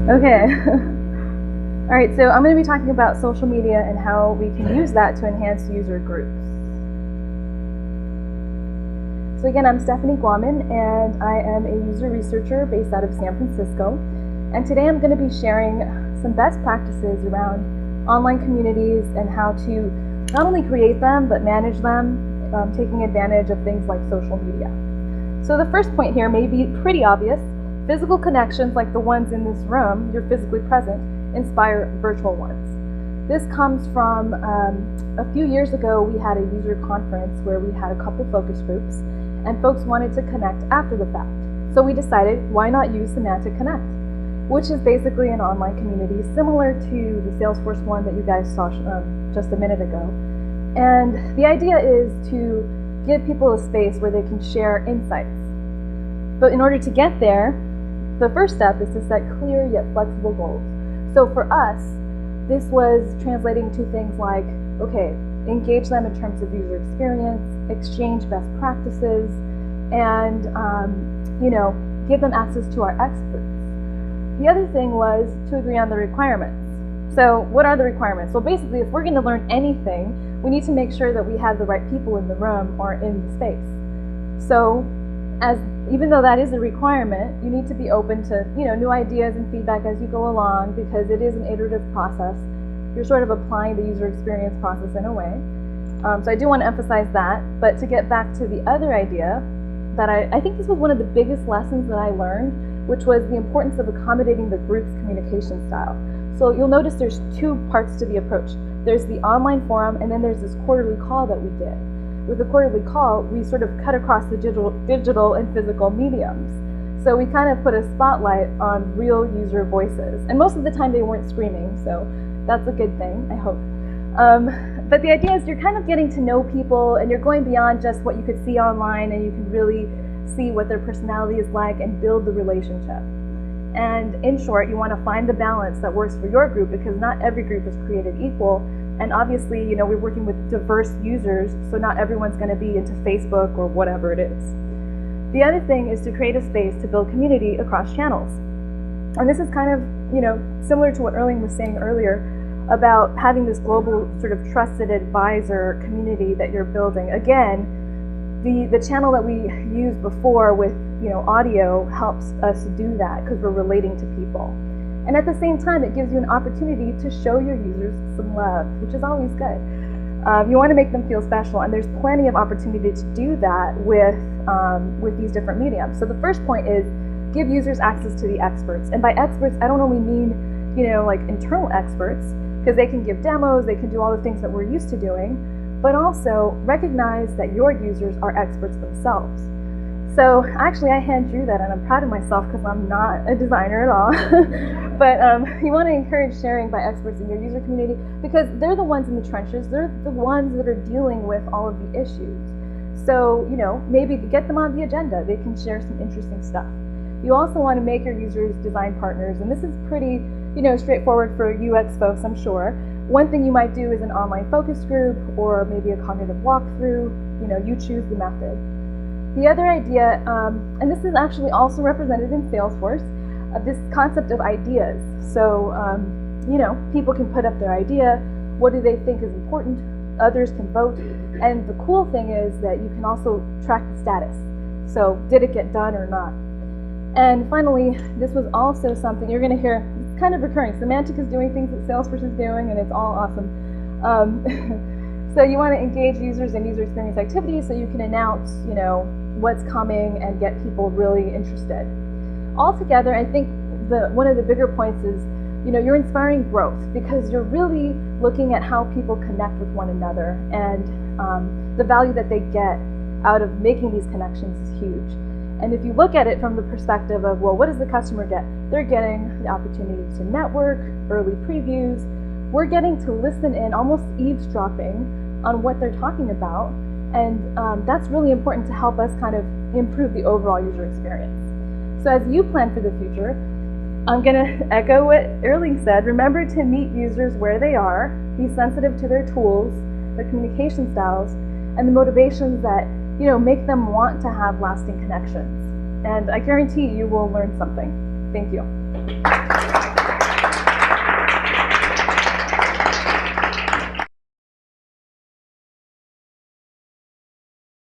Okay. All right, so I'm going to be talking about social media and how we can use that to enhance user groups. So again, I'm Stephanie Guaman, and I am a user researcher based out of San Francisco. And today I'm going to be sharing some best practices around online communities and how to not only create them, but manage them, taking advantage of things like social media. So the first point here may be pretty obvious. Physical connections like the ones in this room, you're physically present, inspire virtual ones. This comes from a few years ago, we had a user conference where we had a couple focus groups, and folks wanted to connect after the fact. So we decided, why not use Semantic Connect, which is basically an online community similar to the Salesforce one that you guys saw just a minute ago. And the idea is to give people a space where they can share insights. But in order to get there, the first step is to set clear yet flexible goals. So for us, this was translating to things like, okay, engage them in terms of user experience, exchange best practices, and give them access to our experts. The other thing was to agree on the requirements. So what are the requirements? Well, basically, if we're going to learn anything, we need to make sure that we have the right people in the room or in the space. So even though that is a requirement, you need to be open to new ideas and feedback as you go along, because it is an iterative process. You're sort of applying the user experience process in a way. So I do want to emphasize that. But to get back to the other idea, that I think this was one of the biggest lessons that I learned, which was the importance of accommodating the group's communication style. So you'll notice there's two parts to the approach. There's the online forum, and then there's this quarterly call that we did. With the quarterly call, we sort of cut across the digital and physical mediums. So we kind of put a spotlight on real user voices. And most of the time they weren't screaming, so that's a good thing, I hope. But the idea is you're kind of getting to know people, and you're going beyond just what you could see online, and you can really see what their personality is like and build the relationship. And in short, you want to find the balance that works for your group, because not every group is created equal. And obviously, we're working with diverse users, so not everyone's going to be into Facebook or whatever it is. The other thing is to create a space to build community across channels. And this is kind of, similar to what Erling was saying earlier about having this global sort of trusted advisor community that you're building. Again, the channel that we used before with audio helps us do that because we're relating to people. And at the same time, it gives you an opportunity to show your users some love, which is always good. You want to make them feel special, and there's plenty of opportunity to do that with these different mediums. So the first point is give users access to the experts. And by experts, I don't only mean like internal experts, because they can give demos, they can do all the things that we're used to doing, but also recognize that your users are experts themselves. So actually, I hand drew that, and I'm proud of myself because I'm not a designer at all. But you want to encourage sharing by experts in your user community, because they're the ones in the trenches. They're the ones that are dealing with all of the issues. So maybe to get them on the agenda, they can share some interesting stuff. You also want to make your users design partners, and this is pretty straightforward for UX folks, I'm sure. One thing you might do is an online focus group, or maybe a cognitive walkthrough. You choose the method. The other idea, and this is actually also represented in Salesforce, this concept of ideas. So, people can put up their idea. What do they think is important? Others can vote. And the cool thing is that you can also track the status. So, did it get done or not? And finally, this was also something you're going to hear, it's kind of recurring. Semantic is doing things that Salesforce is doing, and it's all awesome. So you want to engage users in user experience activities so you can announce, what's coming and get people really interested. Altogether, I think one of the bigger points is, you're inspiring growth, because you're really looking at how people connect with one another, and the value that they get out of making these connections is huge. And if you look at it from the perspective of, well, what does the customer get? They're getting the opportunity to network, early previews. We're getting to listen in, almost eavesdropping on what they're talking about. And that's really important to help us kind of improve the overall user experience. So as you plan for the future, I'm going to echo what Erling said. Remember to meet users where they are, be sensitive to their tools, their communication styles, and the motivations that make them want to have lasting connections. And I guarantee you will learn something. Thank you.